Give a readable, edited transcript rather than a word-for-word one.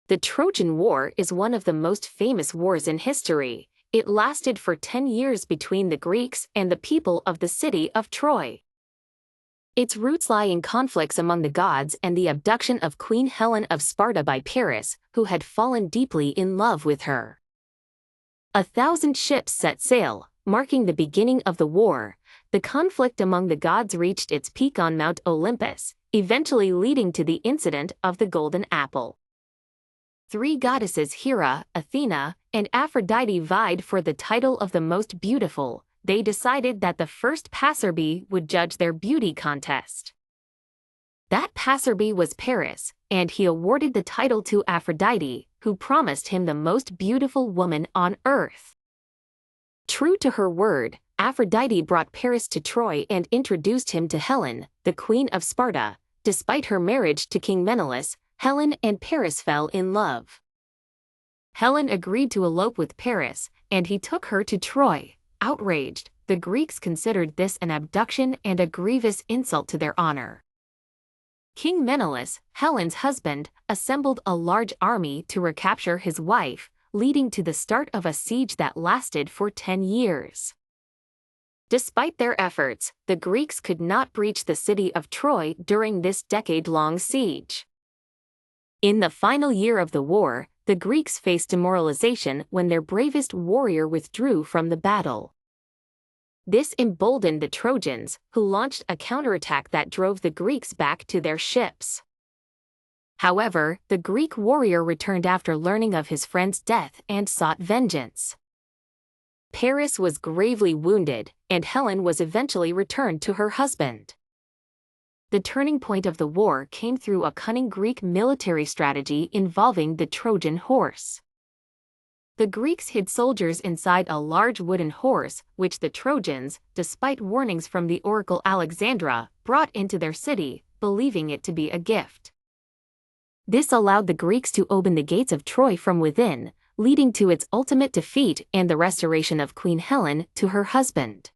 The Trojan War is one of the most famous wars in history. It lasted for 10 years between the Greeks and the people of the city of Troy. Its roots lie in conflicts among the gods and the abduction of Queen Helen of Sparta by Paris, who had fallen deeply in love with her. 1,000 ships set sail, marking the beginning of the war. The conflict among the gods reached its peak on Mount Olympus, eventually leading to the incident of the Golden Apple. 3 goddesses, Hera, Athena, and Aphrodite, vied for the title of the most beautiful. They decided that the first passerby would judge their beauty contest. That passerby was Paris, and he awarded the title to Aphrodite, who promised him the most beautiful woman on earth. True to her word, Aphrodite brought Paris to Troy and introduced him to Helen, the Queen of Sparta. Despite her marriage to King Menelaus, Helen and Paris fell in love. Helen agreed to elope with Paris, and he took her to Troy. Outraged, the Greeks considered this an abduction and a grievous insult to their honor. King Menelaus, Helen's husband, assembled a large army to recapture his wife, leading to the start of a siege that lasted for 10 years. Despite their efforts, the Greeks could not breach the city of Troy during this decade-long siege. In the final year of the war, the Greeks faced demoralization when their bravest warrior withdrew from the battle. This emboldened the Trojans, who launched a counterattack that drove the Greeks back to their ships. However, the Greek warrior returned after learning of his friend's death and sought vengeance. Paris was gravely wounded, and Helen was eventually returned to her husband. The turning point of the war came through a cunning Greek military strategy involving the Trojan horse. The Greeks hid soldiers inside a large wooden horse, which the Trojans, despite warnings from the oracle Alexandra, brought into their city, believing it to be a gift. This allowed the Greeks to open the gates of Troy from within, leading to its ultimate defeat and the restoration of Queen Helen to her husband.